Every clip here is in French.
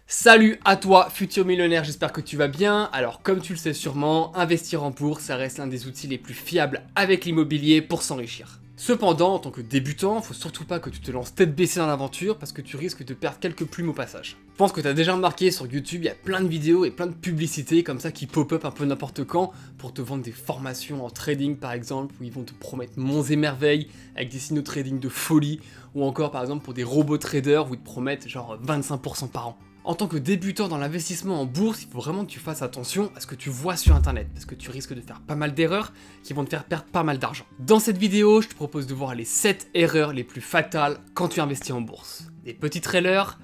Salut à toi, futur millionnaire, j'espère que tu vas bien. Alors comme tu le sais sûrement, investir en bourse, ça reste l'un des outils les plus fiables avec l'immobilier pour s'enrichir. Cependant, en tant que débutant, faut surtout pas que tu te lances tête baissée dans l'aventure parce que tu risques de perdre quelques plumes au passage. Je pense que tu as déjà remarqué sur YouTube, il y a plein de vidéos et plein de publicités comme ça qui pop-up un peu n'importe quand pour te vendre des formations en trading par exemple, où ils vont te promettre monts et merveilles avec des signaux de trading de folie, ou encore par exemple pour des robots traders où ils te promettent genre 25% par an. En tant que débutant dans l'investissement en bourse, il faut vraiment que tu fasses attention à ce que tu vois sur internet, parce que tu risques de faire pas mal d'erreurs qui vont te faire perdre pas mal d'argent. Dans cette vidéo, je te propose de voir les 7 erreurs les plus fatales quand tu investis en bourse. Des petits trailers,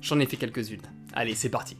j'en ai fait quelques-unes. Allez, c'est parti.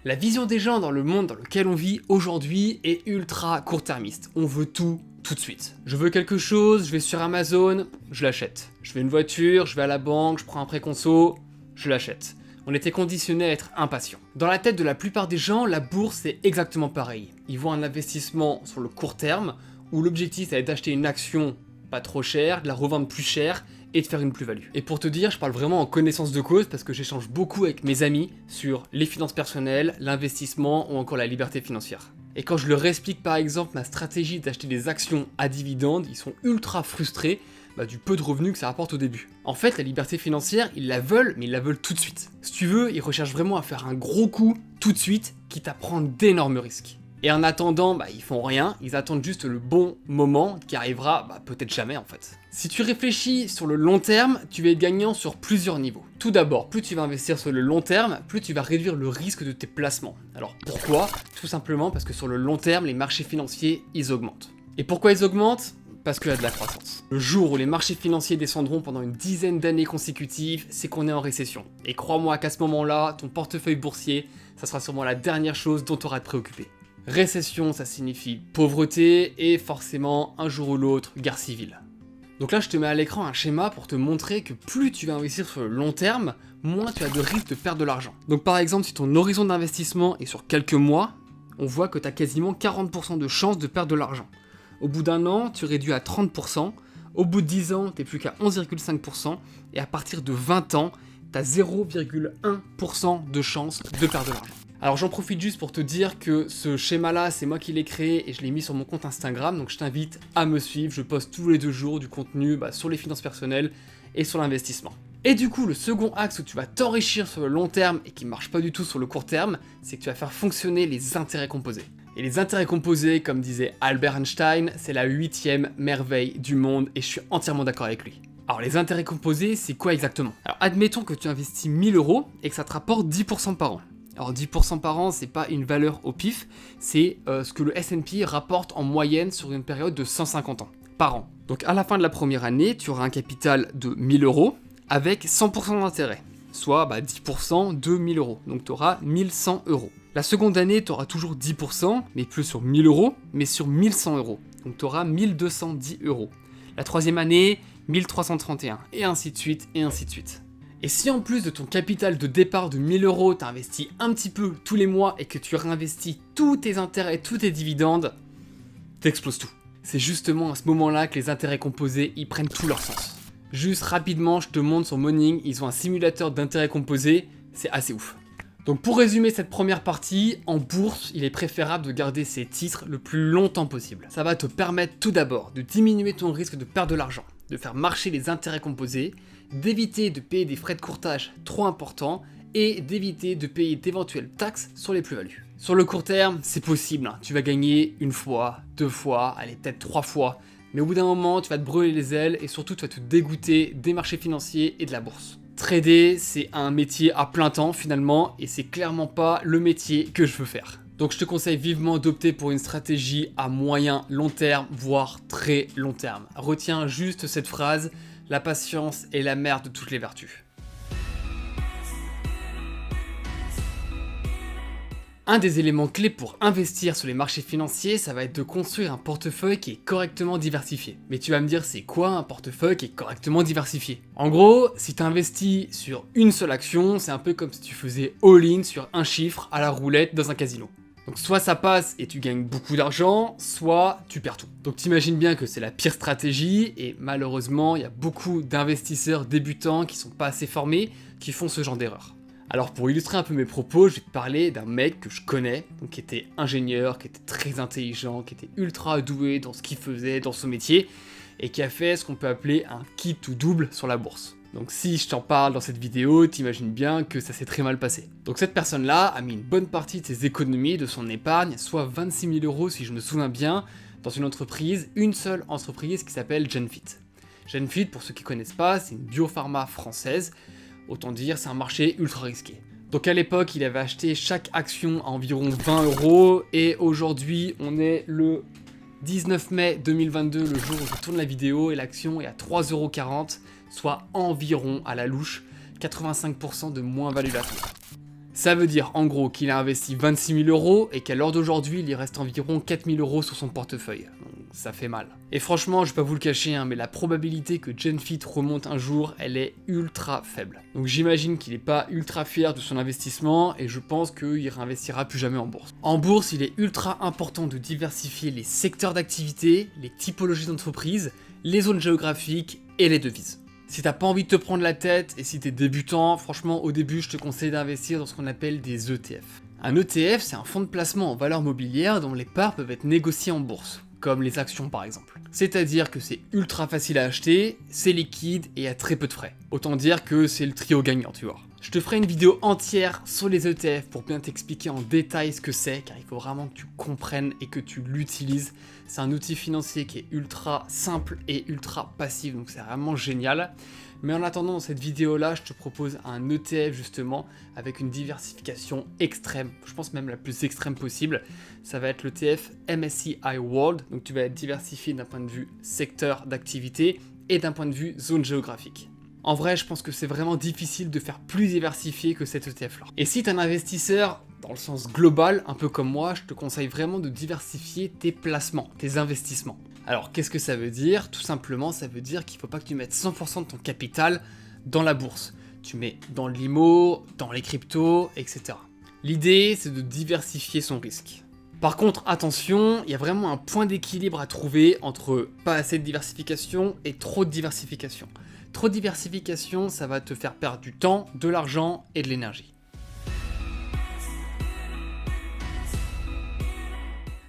La vision des gens dans le monde dans lequel on vit aujourd'hui est ultra court-termiste. On veut tout de suite. Je veux quelque chose, je vais sur Amazon, je l'achète. Je veux une voiture, je vais à la banque, je prends un prêt conso, je l'achète. On était conditionné à être impatient. Dans la tête de la plupart des gens, la bourse c'est exactement pareil. Ils voient un investissement sur le court terme où l'objectif c'est d'acheter une action pas trop chère, de la revendre plus chère et de faire une plus-value. Et pour te dire, je parle vraiment en connaissance de cause parce que j'échange beaucoup avec mes amis sur les finances personnelles, l'investissement ou encore la liberté financière. Et quand je leur explique par exemple ma stratégie d'acheter des actions à dividendes, ils sont ultra frustrés du peu de revenus que ça apporte au début. En fait, la liberté financière, ils la veulent, mais ils la veulent tout de suite. Si tu veux, ils recherchent vraiment à faire un gros coup tout de suite, quitte à prendre d'énormes risques. Et en attendant, ils font rien, ils attendent juste le bon moment qui arrivera peut-être jamais en fait. Si tu réfléchis sur le long terme, tu vas être gagnant sur plusieurs niveaux. Tout d'abord, plus tu vas investir sur le long terme, plus tu vas réduire le risque de tes placements. Alors pourquoi ? Tout simplement parce que sur le long terme, les marchés financiers, ils augmentent. Et pourquoi ils augmentent ? Parce qu'il y a de la croissance. Le jour où les marchés financiers descendront pendant une dizaine d'années consécutives, c'est qu'on est en récession. Et crois-moi qu'à ce moment-là, ton portefeuille boursier, ça sera sûrement la dernière chose dont tu auras à te préoccuper. Récession, ça signifie pauvreté et forcément, un jour ou l'autre, guerre civile. Donc là, je te mets à l'écran un schéma pour te montrer que plus tu vas investir sur le long terme, moins tu as de risque de perdre de l'argent. Donc par exemple, si ton horizon d'investissement est sur quelques mois, on voit que tu as quasiment 40% de chances de perdre de l'argent. Au bout d'un an, tu réduis à 30%, au bout de 10 ans, tu n'es plus qu'à 11,5%, et à partir de 20 ans, tu as 0,1% de chance de perdre de l'argent. Alors j'en profite juste pour te dire que ce schéma-là, c'est moi qui l'ai créé et je l'ai mis sur mon compte Instagram, donc je t'invite à me suivre, je poste tous les 2 jours du contenu sur les finances personnelles et sur l'investissement. Et du coup, le second axe où tu vas t'enrichir sur le long terme et qui marche pas du tout sur le court terme, c'est que tu vas faire fonctionner les intérêts composés. Et les intérêts composés, comme disait Albert Einstein, c'est la 8e merveille du monde et je suis entièrement d'accord avec lui. Alors les intérêts composés, c'est quoi exactement ? Alors admettons que tu investis 1000 € et que ça te rapporte 10% par an. Alors 10% par an, c'est pas une valeur au pif, c'est ce que le S&P rapporte en moyenne sur une période de 150 ans, par an. Donc à la fin de la première année, tu auras un capital de 1000 € avec 100% d'intérêt, soit 10% de 1000 €, donc tu auras 1100 €. La seconde année, tu auras toujours 10%, mais plus sur 1000 €, mais sur 1100 €, donc tu auras 1210 €. La troisième année, 1331, et ainsi de suite, et ainsi de suite. Et si en plus de ton capital de départ de 1000 €, tu investis un petit peu tous les mois et que tu réinvestis tous tes intérêts, tous tes dividendes, t'exploses tout. C'est justement à ce moment-là que les intérêts composés, ils prennent tout leur sens. Juste rapidement, je te montre sur Morning, ils ont un simulateur d'intérêts composés, c'est assez ouf. Donc pour résumer cette première partie, en bourse, il est préférable de garder ses titres le plus longtemps possible. Ça va te permettre tout d'abord de diminuer ton risque de perdre de l'argent, de faire marcher les intérêts composés, d'éviter de payer des frais de courtage trop importants et d'éviter de payer d'éventuelles taxes sur les plus-values. Sur le court terme, c'est possible, tu vas gagner une fois, 2 fois, allez peut-être 3 fois, mais au bout d'un moment, tu vas te brûler les ailes et surtout tu vas te dégoûter des marchés financiers et de la bourse. Trader, c'est un métier à plein temps finalement et c'est clairement pas le métier que je veux faire. Donc je te conseille vivement d'opter pour une stratégie à moyen, long terme, voire très long terme. Retiens juste cette phrase, la patience est la mère de toutes les vertus. Un des éléments clés pour investir sur les marchés financiers, ça va être de construire un portefeuille qui est correctement diversifié. Mais tu vas me dire, c'est quoi un portefeuille qui est correctement diversifié ? En gros, si tu investis sur une seule action, c'est un peu comme si tu faisais all-in sur un chiffre à la roulette dans un casino. Donc soit ça passe et tu gagnes beaucoup d'argent, soit tu perds tout. Donc t'imagines bien que c'est la pire stratégie, et malheureusement, il y a beaucoup d'investisseurs débutants qui sont pas assez formés, qui font ce genre d'erreur. Alors pour illustrer un peu mes propos, je vais te parler d'un mec que je connais, donc qui était ingénieur, qui était très intelligent, qui était ultra doué dans ce qu'il faisait, dans son métier, et qui a fait ce qu'on peut appeler un kit ou double sur la bourse. Donc si je t'en parle dans cette vidéo, t'imagines bien que ça s'est très mal passé. Donc cette personne-là a mis une bonne partie de ses économies, de son épargne, soit 26 000 € si je me souviens bien, dans une entreprise, une seule entreprise qui s'appelle Genfit. Genfit, pour ceux qui connaissent pas, c'est une biopharma française. Autant dire, c'est un marché ultra risqué. Donc à l'époque, il avait acheté chaque action à environ 20 €, et aujourd'hui, on est le 19 mai 2022, le jour où je tourne la vidéo, et l'action est à 3,40 €, soit environ, à la louche, 85% de moins-value latente. Ça veut dire en gros qu'il a investi 26 000 € et qu'à l'heure d'aujourd'hui, il lui reste environ 4 000 € sur son portefeuille. Donc ça fait mal. Et franchement, je vais pas vous le cacher, mais la probabilité que Genfit remonte un jour, elle est ultra faible. Donc j'imagine qu'il est pas ultra fier de son investissement, et je pense qu'il réinvestira plus jamais en bourse. En bourse, il est ultra important de diversifier les secteurs d'activité, les typologies d'entreprises, les zones géographiques et les devises. Si t'as pas envie de te prendre la tête et si t'es débutant, franchement au début je te conseille d'investir dans ce qu'on appelle des ETF. Un ETF, c'est un fonds de placement en valeurs mobilières dont les parts peuvent être négociées en bourse, comme les actions par exemple. C'est-à-dire que c'est ultra facile à acheter, c'est liquide et à très peu de frais. Autant dire que c'est le trio gagnant, tu vois. Je te ferai une vidéo entière sur les ETF pour bien t'expliquer en détail ce que c'est, car il faut vraiment que tu comprennes et que tu l'utilises. C'est un outil financier qui est ultra simple et ultra passif, donc c'est vraiment génial. Mais en attendant, dans cette vidéo-là, je te propose un ETF justement avec une diversification extrême, je pense même la plus extrême possible. Ça va être l'ETF MSCI World, donc tu vas être diversifié d'un point de vue secteur d'activité et d'un point de vue zone géographique. En vrai, je pense que c'est vraiment difficile de faire plus diversifié que cet ETF-là. Et si tu es un investisseur dans le sens global, un peu comme moi, je te conseille vraiment de diversifier tes placements, tes investissements. Alors, qu'est-ce que ça veut dire? Tout simplement, ça veut dire qu'il ne faut pas que tu mettes 100% de ton capital dans la bourse. Tu mets dans l'IMO, dans les cryptos, etc. L'idée, c'est de diversifier son risque. Par contre, attention, il y a vraiment un point d'équilibre à trouver entre pas assez de diversification et trop de diversification. Trop de diversification, ça va te faire perdre du temps, de l'argent et de l'énergie.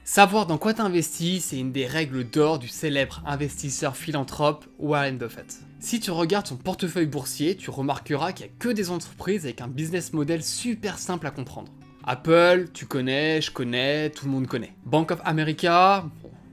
Savoir dans quoi t'investis, c'est une des règles d'or du célèbre investisseur philanthrope Warren Buffett. Si tu regardes son portefeuille boursier, tu remarqueras qu'il n'y a que des entreprises avec un business model super simple à comprendre. Apple, tu connais, je connais, tout le monde connaît. Bank of America,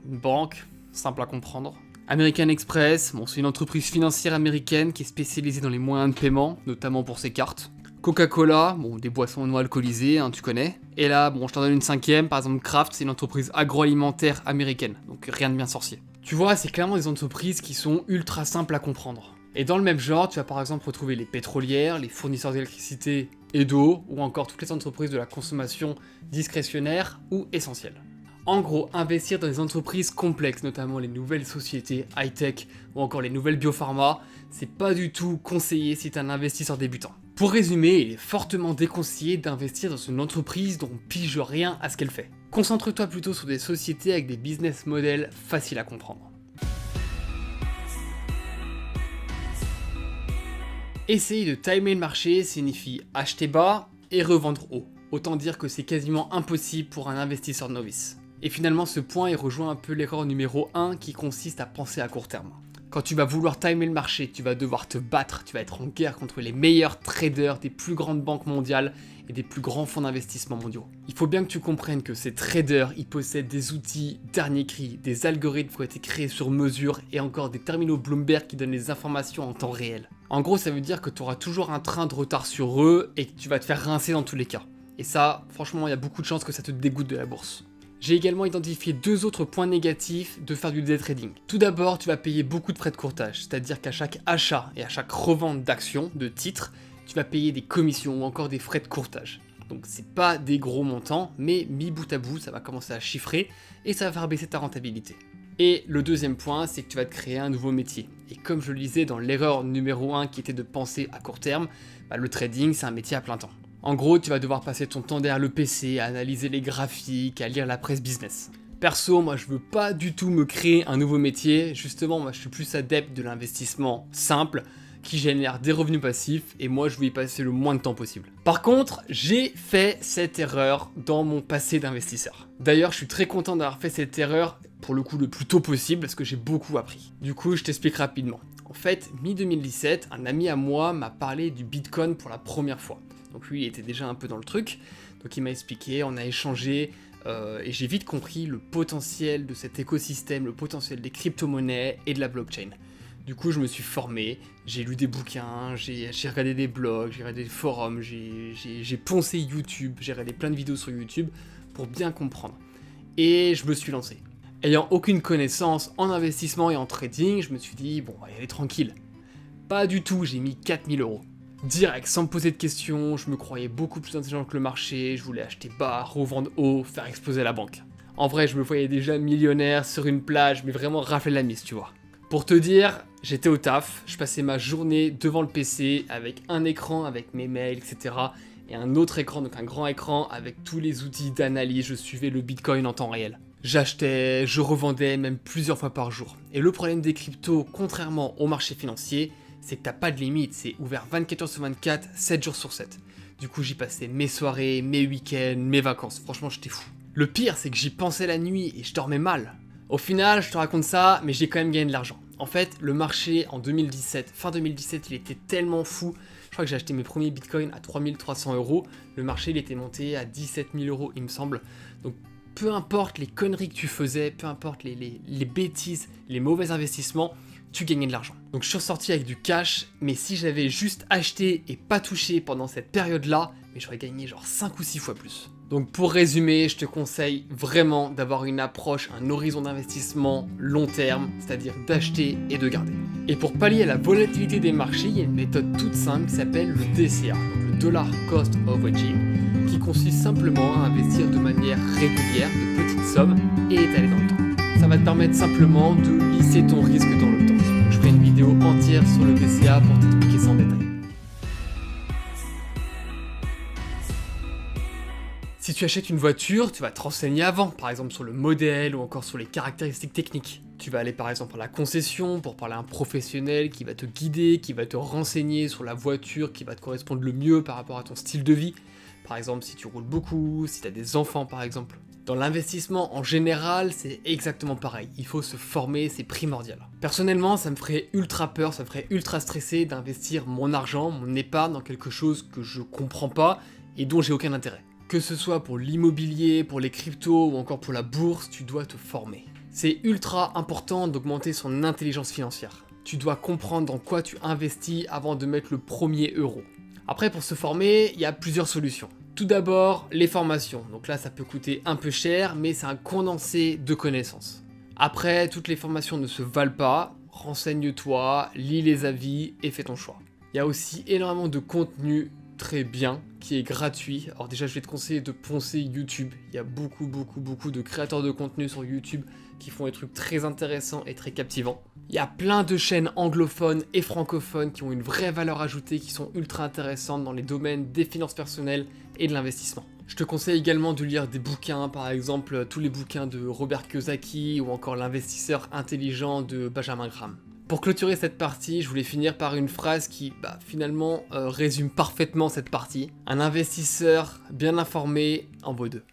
une banque, simple à comprendre. American Express, c'est une entreprise financière américaine qui est spécialisée dans les moyens de paiement, notamment pour ses cartes. Coca-Cola, des boissons non alcoolisées, tu connais. Et là, je t'en donne une cinquième, par exemple Kraft, c'est une entreprise agroalimentaire américaine, donc rien de bien sorcier. Tu vois, c'est clairement des entreprises qui sont ultra simples à comprendre. Et dans le même genre, tu vas par exemple retrouver les pétrolières, les fournisseurs d'électricité et d'eau, ou encore toutes les entreprises de la consommation discrétionnaire ou essentielle. En gros, investir dans des entreprises complexes, notamment les nouvelles sociétés high-tech ou encore les nouvelles biopharma, c'est pas du tout conseillé si t'es un investisseur débutant. Pour résumer, il est fortement déconseillé d'investir dans une entreprise dont on pige rien à ce qu'elle fait. Concentre-toi plutôt sur des sociétés avec des business models faciles à comprendre. Essayer de timer le marché signifie acheter bas et revendre haut. Autant dire que c'est quasiment impossible pour un investisseur novice. Et finalement, ce point, il rejoint un peu l'erreur numéro 1 qui consiste à penser à court terme. Quand tu vas vouloir timer le marché, tu vas devoir te battre, tu vas être en guerre contre les meilleurs traders des plus grandes banques mondiales et des plus grands fonds d'investissement mondiaux. Il faut bien que tu comprennes que ces traders, ils possèdent des outils dernier cri, des algorithmes qui ont été créés sur mesure et encore des terminaux Bloomberg qui donnent les informations en temps réel. En gros, ça veut dire que tu auras toujours un train de retard sur eux et que tu vas te faire rincer dans tous les cas. Et ça, franchement, il y a beaucoup de chances que ça te dégoûte de la bourse. J'ai également identifié 2 autres points négatifs de faire du day trading. Tout d'abord, tu vas payer beaucoup de frais de courtage, c'est-à-dire qu'à chaque achat et à chaque revente d'actions, de titres, tu vas payer des commissions ou encore des frais de courtage. Donc c'est pas des gros montants, mais mis bout à bout, ça va commencer à chiffrer et ça va faire baisser ta rentabilité. Et le deuxième point, c'est que tu vas te créer un nouveau métier. Et comme je le disais dans l'erreur numéro 1 qui était de penser à court terme, le trading c'est un métier à plein temps. En gros, tu vas devoir passer ton temps derrière le PC, à analyser les graphiques, à lire la presse business. Perso, moi je veux pas du tout me créer un nouveau métier, justement moi je suis plus adepte de l'investissement simple, qui génère des revenus passifs, et moi je veux y passer le moins de temps possible. Par contre, j'ai fait cette erreur dans mon passé d'investisseur. D'ailleurs, je suis très content d'avoir fait cette erreur, pour le coup le plus tôt possible, parce que j'ai beaucoup appris. Du coup, je t'explique rapidement. En fait, mi-2017, un ami à moi m'a parlé du Bitcoin pour la première fois. Donc lui, il était déjà un peu dans le truc, donc il m'a expliqué, on a échangé, et j'ai vite compris le potentiel de cet écosystème, le potentiel des crypto-monnaies et de la blockchain. Du coup, je me suis formé, j'ai lu des bouquins, j'ai regardé des blogs, j'ai regardé des forums, j'ai poncé YouTube, j'ai regardé plein de vidéos sur YouTube pour bien comprendre. Et je me suis lancé. Ayant aucune connaissance en investissement et en trading, je me suis dit, bon, on va y aller tranquille. Pas du tout, j'ai mis 4000 €. Direct, sans me poser de questions, je me croyais beaucoup plus intelligent que le marché, je voulais acheter bas, revendre haut, faire exploser la banque. En vrai, je me voyais déjà millionnaire sur une plage, mais vraiment rafler la mise, tu vois. Pour te dire, j'étais au taf, je passais ma journée devant le PC avec un écran avec mes mails, etc. et un autre écran, donc un grand écran avec tous les outils d'analyse, je suivais le Bitcoin en temps réel. J'achetais, je revendais même plusieurs fois par jour. Et le problème des cryptos, contrairement au marché financier, c'est que t'as pas de limite, c'est ouvert 24 h sur 24, 7 jours sur 7. Du coup, j'y passais mes soirées, mes week-ends, mes vacances, franchement, j'étais fou. Le pire, c'est que j'y pensais la nuit et je dormais mal. Au final, je te raconte ça, mais j'ai quand même gagné de l'argent. En fait, le marché en 2017, fin 2017, il était tellement fou. Je crois que j'ai acheté mes premiers bitcoins à 3300 €. Le marché, il était monté à 17 000 €, il me semble. Donc, peu importe les conneries que tu faisais, peu importe les bêtises, les mauvais investissements, tu gagnais de l'argent. Donc je suis ressorti avec du cash, mais si j'avais juste acheté et pas touché pendant cette période-là, mais j'aurais gagné genre 5 ou 6 fois plus. Donc pour résumer, je te conseille vraiment d'avoir une approche, un horizon d'investissement long terme, c'est-à-dire d'acheter et de garder. Et pour pallier à la volatilité des marchés, il y a une méthode toute simple qui s'appelle le DCA, donc le Dollar Cost Averaging, qui consiste simplement à investir de manière régulière de petites sommes et étalées dans le temps. Ça va te permettre simplement de lisser ton risque dans le temps. Je ferai une vidéo entière sur le DCA pour t'expliquer ça en détail. Si tu achètes une voiture, tu vas te renseigner avant, par exemple sur le modèle ou encore sur les caractéristiques techniques. Tu vas aller par exemple à la concession pour parler à un professionnel qui va te guider, qui va te renseigner sur la voiture qui va te correspondre le mieux par rapport à ton style de vie. Par exemple si tu roules beaucoup, si tu as des enfants par exemple. Dans l'investissement en général, c'est exactement pareil. Il faut se former, c'est primordial. Personnellement, ça me ferait ultra peur, ça me ferait ultra stresser d'investir mon argent, mon épargne dans quelque chose que je comprends pas et dont j'ai aucun intérêt. Que ce soit pour l'immobilier, pour les cryptos ou encore pour la bourse, tu dois te former. C'est ultra important d'augmenter son intelligence financière. Tu dois comprendre dans quoi tu investis avant de mettre le premier euro. Après, pour se former, il y a plusieurs solutions. Tout d'abord, les formations. Donc là, ça peut coûter un peu cher, mais c'est un condensé de connaissances. Après, toutes les formations ne se valent pas. Renseigne-toi, lis les avis et fais ton choix. Il y a aussi énormément de contenu très bien, qui est gratuit. Alors déjà, je vais te conseiller de poncer YouTube. Il y a beaucoup de créateurs de contenu sur YouTube qui font des trucs très intéressants et très captivants. Il y a plein de chaînes anglophones et francophones qui ont une vraie valeur ajoutée, qui sont ultra intéressantes dans les domaines des finances personnelles et de l'investissement. Je te conseille également de lire des bouquins, par exemple tous les bouquins de Robert Kiyosaki ou encore L'investisseur intelligent de Benjamin Graham. Pour clôturer cette partie, je voulais finir par une phrase qui finalement résume parfaitement cette partie. Un investisseur bien informé en vaut deux.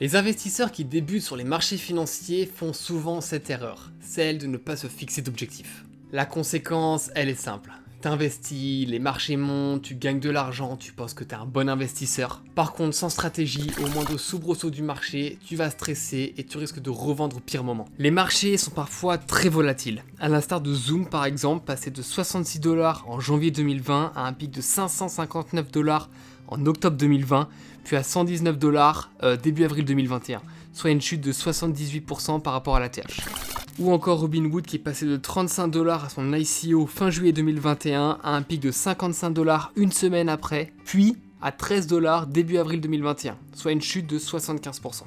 Les investisseurs qui débutent sur les marchés financiers font souvent cette erreur, celle de ne pas se fixer d'objectifs. La conséquence, elle est simple. T'investis, les marchés montent, tu gagnes de l'argent, tu penses que t'es un bon investisseur. Par contre, sans stratégie, au moindre soubresaut du marché, tu vas stresser et tu risques de revendre au pire moment. Les marchés sont parfois très volatiles. À l'instar de Zoom par exemple, passé de 66 $ en janvier 2020 à un pic de 559 $ en octobre 2020, puis à 119 $ début avril 2021, soit une chute de 78% par rapport à la TH. Ou encore Robinhood qui est passé de 35 $ à son ICO fin juillet 2021 à un pic de 55 $ une semaine après, puis à 13 $ début avril 2021, soit une chute de 75%.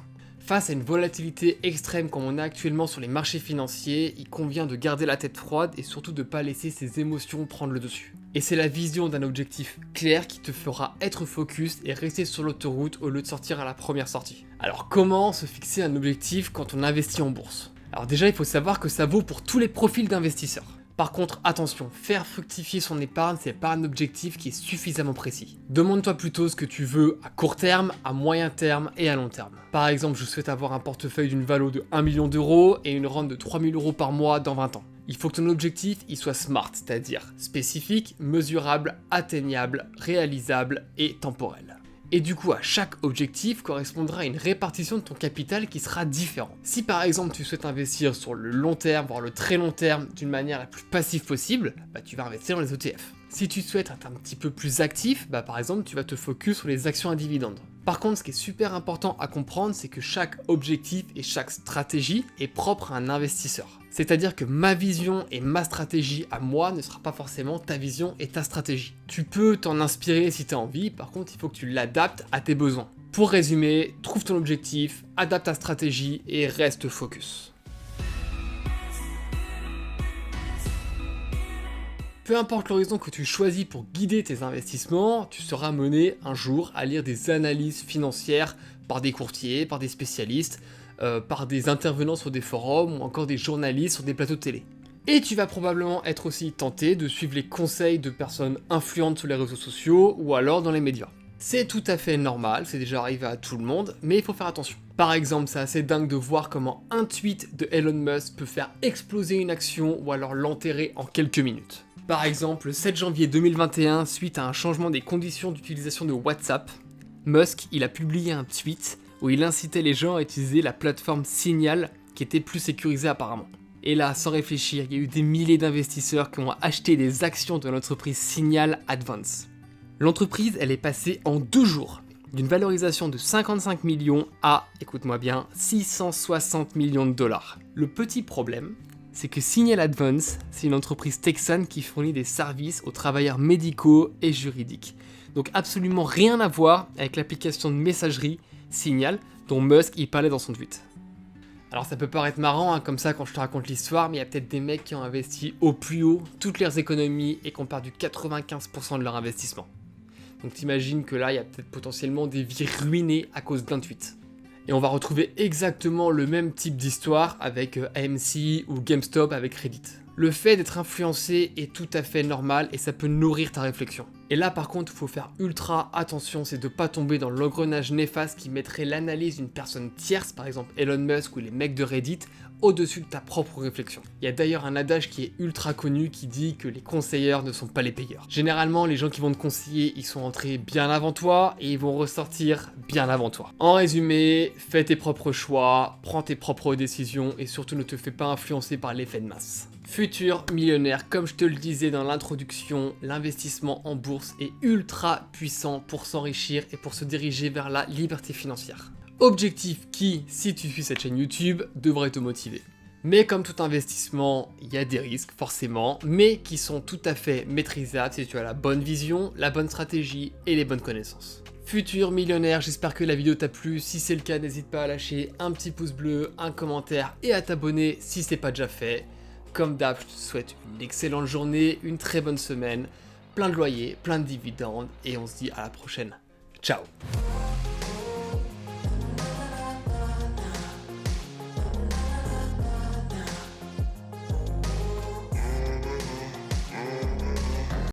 Face à une volatilité extrême comme on a actuellement sur les marchés financiers, il convient de garder la tête froide et surtout de ne pas laisser ses émotions prendre le dessus. Et c'est la vision d'un objectif clair qui te fera être focus et rester sur l'autoroute au lieu de sortir à la première sortie. Alors comment se fixer un objectif quand on investit en bourse? Alors déjà il faut savoir que ça vaut pour tous les profils d'investisseurs. Par contre, attention, faire fructifier son épargne, c'est pas un objectif qui est suffisamment précis. Demande-toi plutôt ce que tu veux à court terme, à moyen terme et à long terme. Par exemple, je souhaite avoir un portefeuille d'une valeur de 1 million d'euros et une rente de 3000 euros par mois dans 20 ans. Il faut que ton objectif il soit smart, c'est-à-dire spécifique, mesurable, atteignable, réalisable et temporel. Et du coup, à chaque objectif correspondra à une répartition de ton capital qui sera différente. Si par exemple tu souhaites investir sur le long terme, voire le très long terme, d'une manière la plus passive possible, tu vas investir dans les ETF. Si tu souhaites être un petit peu plus actif, par exemple tu vas te focus sur les actions à dividendes. Par contre, ce qui est super important à comprendre, c'est que chaque objectif et chaque stratégie est propre à un investisseur. C'est-à-dire que ma vision et ma stratégie à moi ne sera pas forcément ta vision et ta stratégie. Tu peux t'en inspirer si tu as envie, par contre il faut que tu l'adaptes à tes besoins. Pour résumer, trouve ton objectif, adapte ta stratégie et reste focus. Peu importe l'horizon que tu choisis pour guider tes investissements, tu seras mené un jour à lire des analyses financières par des courtiers, par des spécialistes, par des intervenants sur des forums ou encore des journalistes sur des plateaux de télé. Et tu vas probablement être aussi tenté de suivre les conseils de personnes influentes sur les réseaux sociaux ou alors dans les médias. C'est tout à fait normal, c'est déjà arrivé à tout le monde, mais il faut faire attention. Par exemple, c'est assez dingue de voir comment un tweet de Elon Musk peut faire exploser une action ou alors l'enterrer en quelques minutes. Par exemple, le 7 janvier 2021, suite à un changement des conditions d'utilisation de WhatsApp, Musk il a publié un tweet où il incitait les gens à utiliser la plateforme Signal qui était plus sécurisée apparemment. Et là, sans réfléchir, il y a eu des milliers d'investisseurs qui ont acheté des actions de l'entreprise Signal Advance. L'entreprise, elle est passée en 2 jours d'une valorisation de 55 millions à, écoute-moi bien, 660 millions de dollars. Le petit problème, c'est que Signal Advance, c'est une entreprise texane qui fournit des services aux travailleurs médicaux et juridiques. Donc absolument rien à voir avec l'application de messagerie Signal dont Musk y parlait dans son tweet. Alors ça peut paraître marrant comme ça quand je te raconte l'histoire, mais il y a peut-être des mecs qui ont investi au plus haut toutes leurs économies et qui ont perdu 95% de leur investissement. Donc t'imagines que là il y a peut-être potentiellement des vies ruinées à cause d'un tweet. Et on va retrouver exactement le même type d'histoire avec AMC ou GameStop avec Reddit. Le fait d'être influencé est tout à fait normal et ça peut nourrir ta réflexion. Et là par contre, il faut faire ultra attention, c'est de ne pas tomber dans l'engrenage néfaste qui mettrait l'analyse d'une personne tierce, par exemple Elon Musk ou les mecs de Reddit, au-dessus de ta propre réflexion. Il y a d'ailleurs un adage qui est ultra connu qui dit que les conseilleurs ne sont pas les payeurs. Généralement, les gens qui vont te conseiller, ils sont entrés bien avant toi et ils vont ressortir bien avant toi. En résumé, fais tes propres choix, prends tes propres décisions et surtout ne te fais pas influencer par l'effet de masse. Futur millionnaire, comme je te le disais dans l'introduction, l'investissement en bourse est ultra puissant pour s'enrichir et pour se diriger vers la liberté financière. Objectif qui, si tu suis cette chaîne YouTube, devrait te motiver. Mais comme tout investissement, il y a des risques forcément, mais qui sont tout à fait maîtrisables si tu as la bonne vision, la bonne stratégie et les bonnes connaissances. Futur millionnaire, j'espère que la vidéo t'a plu. Si c'est le cas, n'hésite pas à lâcher un petit pouce bleu, un commentaire et à t'abonner si ce n'est pas déjà fait. Comme d'hab, je te souhaite une excellente journée, une très bonne semaine, plein de loyers, plein de dividendes et on se dit à la prochaine. Ciao!